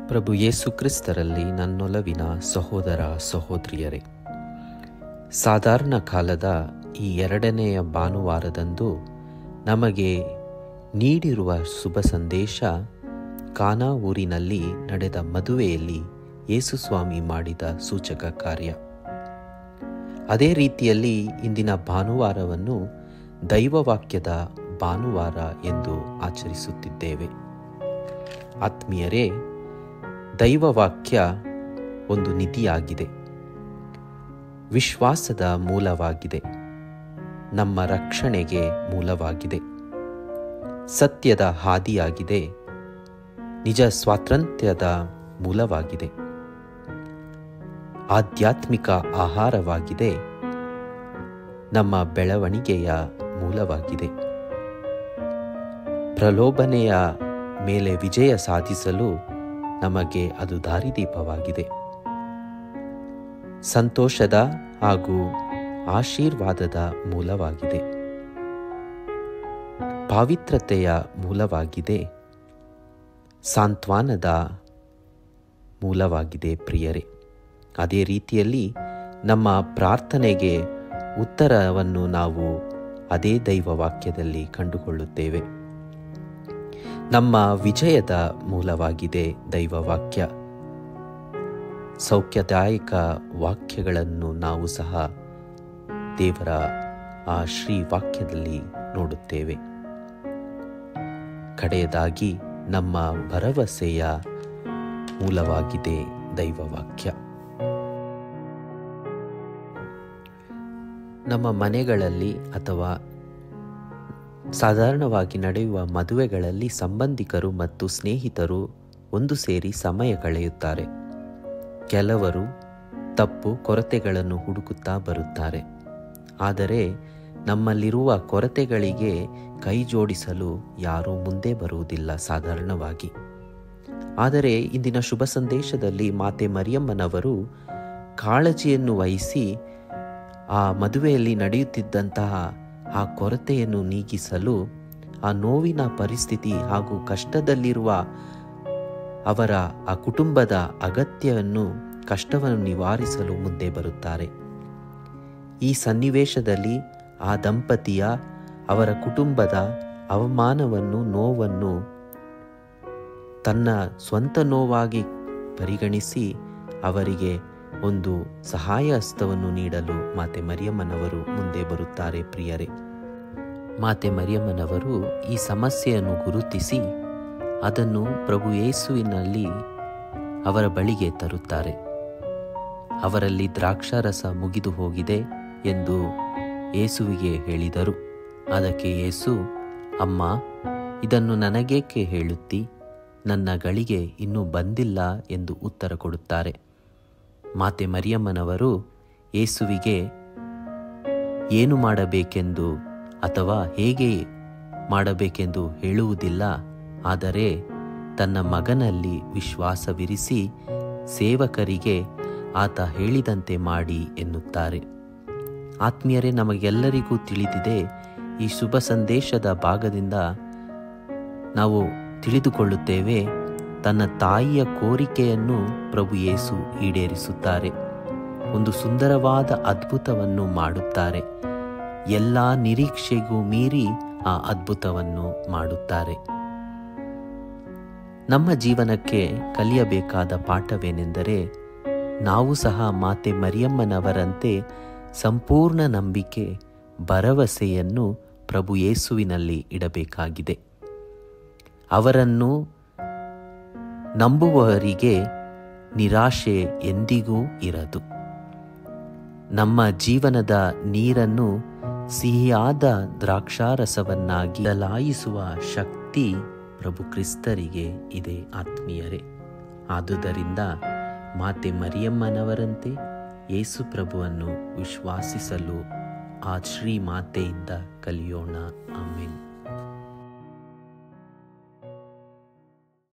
ಪ್ರಭು ಯೇಸು ಕ್ರಿಸ್ತರಲ್ಲಿ ನನ್ನೊಲವಿನ ಸಹೋದರ ಸಹೋದರಿಯರೇ, ಸಾಧಾರಣ ಕಾಲದ ಈ 2ನೆಯ ಭಾನುವಾರದಂದು ನಮಗೆ ನೀಡಿರುವ ಶುಭ ಸಂದೇಶ ಕಾನಾ ಊರಿನಲ್ಲಿ ನಡೆದ ಮದುವೆಯಲ್ಲಿ ಯೇಸುಸ್ವಾಮಿ ಮಾಡಿದ ಸೂಚಕ ಕಾರ್ಯ. ಅದೇ ರೀತಿಯಲ್ಲಿ ಇಂದಿನ ಭಾನುವಾರವನ್ನು ದೈವವಾಕ್ಯದ ಭಾನುವಾರ ಎಂದು ಆಚರಿಸುತ್ತಿದ್ದೇವೆ. ಆತ್ಮೀಯರೇ, ದೈವವಾಕ್ಯ ಒಂದು ನಿಧಿಯಾಗಿದೆ, ವಿಶ್ವಾಸದ ಮೂಲವಾಗಿದೆ, ನಮ್ಮ ರಕ್ಷಣೆಗೆ ಮೂಲವಾಗಿದೆ, ಸತ್ಯದ ಹಾದಿಯಾಗಿದೆ, ನಿಜ ಸ್ವಾತಂತ್ರ್ಯದ ಮೂಲವಾಗಿದೆ, ಆಧ್ಯಾತ್ಮಿಕ ಆಹಾರವಾಗಿದೆ, ನಮ್ಮ ಬೆಳವಣಿಗೆಯ ಮೂಲವಾಗಿದೆ. ಪ್ರಲೋಭನೆಯ ಮೇಲೆ ವಿಜಯ ಸಾಧಿಸಲು ನಮಗೆ ಅದು ದಾರಿದೀಪವಾಗಿದೆ. ಸಂತೋಷದ ಹಾಗೂ ಆಶೀರ್ವಾದದ ಮೂಲವಾಗಿದೆ, ಪಾವಿತ್ರತೆಯ ಮೂಲವಾಗಿದೆ, ಸಾಂತ್ವನದ ಮೂಲವಾಗಿದೆ. ಪ್ರಿಯರೇ, ಅದೇ ರೀತಿಯಲ್ಲಿ ನಮ್ಮ ಪ್ರಾರ್ಥನೆಗೆ ಉತ್ತರವನ್ನು ನಾವು ಅದೇ ದೈವವಾಕ್ಯದಲ್ಲಿ ಕಂಡುಕೊಳ್ಳುತ್ತೇವೆ. ನಮ್ಮ ವಿಜಯದ ಮೂಲವಾಗಿದೆ ದೈವವಾಕ್ಯ. ಸೌಖ್ಯದಾಯಕ ವಾಕ್ಯಗಳನ್ನು ನಾವು ಸಹ ದೇವರ ಆ ಶ್ರೀ ವಾಕ್ಯದಲ್ಲಿ ನೋಡುತ್ತೇವೆ. ಕಡೆಯದಾಗಿ ನಮ್ಮ ಭರವಸೆಯ ಮೂಲವಾಗಿದೆ ದೈವವಾಕ್ಯ. ನಮ್ಮ ಮನೆಗಳಲ್ಲಿ ಅಥವಾ ಸಾಧಾರಣವಾಗಿ ನಡೆಯುವ ಮದುವೆಗಳಲ್ಲಿ ಸಂಬಂಧಿಕರು ಮತ್ತು ಸ್ನೇಹಿತರು ಒಂದು ಸೇರಿ ಸಮಯ ಕಳೆಯುತ್ತಾರೆ. ಕೆಲವರು ತಪ್ಪು ಕೊರತೆಗಳನ್ನು ಹುಡುಕುತ್ತಾ ಬರುತ್ತಾರೆ. ಆದರೆ ನಮ್ಮಲ್ಲಿರುವ ಕೊರತೆಗಳಿಗೆ ಕೈ ಜೋಡಿಸಲು ಯಾರೂ ಮುಂದೆ ಬರುವುದಿಲ್ಲ ಸಾಧಾರಣವಾಗಿ. ಆದರೆ ಇಂದಿನ ಶುಭ ಸಂದೇಶದಲ್ಲಿ ಮಾತೆ ಮರಿಯಮ್ಮನವರು ಕಾಳಜಿಯನ್ನು ವಹಿಸಿ ಆ ಮದುವೆಯಲ್ಲಿ ನಡೆಯುತ್ತಿದ್ದಂತಹ ಆ ಕೊರತೆಯನ್ನು ನೀಗಿಸಲು, ಆ ನೋವಿನ ಪರಿಸ್ಥಿತಿ ಹಾಗೂ ಕಷ್ಟದಲ್ಲಿರುವ ಅವರ ಆ ಕುಟುಂಬದ ಅಗತ್ಯವನ್ನು, ಕಷ್ಟವನ್ನು ನಿವಾರಿಸಲು ಮುಂದೆ ಬರುತ್ತಾರೆ. ಈ ಸನ್ನಿವೇಶದಲ್ಲಿ ಆ ದಂಪತಿಯ, ಅವರ ಕುಟುಂಬದ ಅವಮಾನವನ್ನು, ನೋವನ್ನು ತನ್ನ ಸ್ವಂತ ನೋವಾಗಿ ಪರಿಗಣಿಸಿ ಅವರಿಗೆ ಒಂದು ಸಹಾಯ ಹಸ್ತವನ್ನು ನೀಡಲು ಮಾತೆ ಮರಿಯಮ್ಮನವರು ಮುಂದೆ ಬರುತ್ತಾರೆ. ಪ್ರಿಯರೇ, ಮಾತೆ ಮರಿಯಮ್ಮನವರು ಈ ಸಮಸ್ಯೆಯನ್ನು ಗುರುತಿಸಿ ಅದನ್ನು ಪ್ರಭು ಯೇಸುವಿನಲ್ಲಿ ಅವರ ಬಳಿಗೆ ತರುತ್ತಾರೆ. ಅವರಲ್ಲಿ ದ್ರಾಕ್ಷಾರಸ ಮುಗಿದು ಹೋಗಿದೆ ಎಂದು ಯೇಸುವಿಗೆ ಹೇಳಿದರು. ಅದಕ್ಕೆ ಯೇಸು, ಅಮ್ಮ, ಇದನ್ನು ನನಗೇಕೆ ಹೇಳುತ್ತಿ? ನನ್ನ ಗಳಿಗೆ ಇನ್ನೂ ಬಂದಿಲ್ಲ ಎಂದು ಉತ್ತರ ಕೊಡುತ್ತಾರೆ. ಮಾತೆ ಮರಿಯಮ್ಮನವರು ಯೇಸುವಿಗೆ ಏನು ಮಾಡಬೇಕೆಂದು ಅಥವಾ ಹೇಗೆ ಮಾಡಬೇಕೆಂದು ಹೇಳುವುದಿಲ್ಲ. ಆದರೆ ತನ್ನ ಮಗನಲ್ಲಿ ವಿಶ್ವಾಸವಿರಿಸಿ ಸೇವಕರಿಗೆ ಆತ ಹೇಳಿದಂತೆ ಮಾಡಿ ಎನ್ನುತ್ತಾರೆ. ಆತ್ಮೀಯರೇ, ನಮಗೆಲ್ಲರಿಗೂ ತಿಳಿದಿದೆ, ಈ ಶುಭ ಸಂದೇಶದ ಭಾಗದಿಂದ ನಾವು ತಿಳಿದುಕೊಳ್ಳುತ್ತೇವೆ, ತನ್ನ ತಾಯಿಯ ಕೋರಿಕೆಯನ್ನು ಪ್ರಭು ಯೇಸು ಈಡೇರಿಸುತ್ತಾರೆ. ಒಂದು ಸುಂದರವಾದ ಅದ್ಭುತವನ್ನು ಮಾಡುತ್ತಾರೆ. ಎಲ್ಲ ನಿರೀಕ್ಷೆಗೂ ಮೀರಿ ಆ ಅದ್ಭುತವನ್ನು ಮಾಡುತ್ತಾರೆ. ನಮ್ಮ ಜೀವನಕ್ಕೆ ಕಲಿಯಬೇಕಾದ ಪಾಠವೇನೆಂದರೆ, ನಾವು ಸಹ ಮಾತೆ ಮರಿಯಮ್ಮನವರಂತೆ ಸಂಪೂರ್ಣ ನಂಬಿಕೆ, ಭರವಸೆಯನ್ನು ಪ್ರಭು ಯೇಸುವಿನಲ್ಲಿ ಇಡಬೇಕಾಗಿದೆ. ಅವರನ್ನು ನಂಬುವವರಿಗೆ ನಿರಾಶೆ ಎಂದಿಗೂ ಇರದು. ನಮ್ಮ ಜೀವನದ ನೀರನ್ನು ಸಿಹಿಯಾದ ದ್ರಾಕ್ಷಾರಸವನ್ನಾಗಿ ಬದಲಾಯಿಸುವ ಶಕ್ತಿ ಪ್ರಭು ಕ್ರಿಸ್ತರಿಗೆ ಇದೆ. ಆತ್ಮೀಯರೇ, ಆದುದರಿಂದ ಮಾತೆ ಮರಿಯಮ್ಮನವರಂತೆ ಯೇಸು ಪ್ರಭುವನ್ನು ವಿಶ್ವಾಸಿಸಲು ಆ ಶ್ರೀ ಮಾತೆಯಿಂದ ಕಲಿಯೋಣ. ಆಮೆನ್.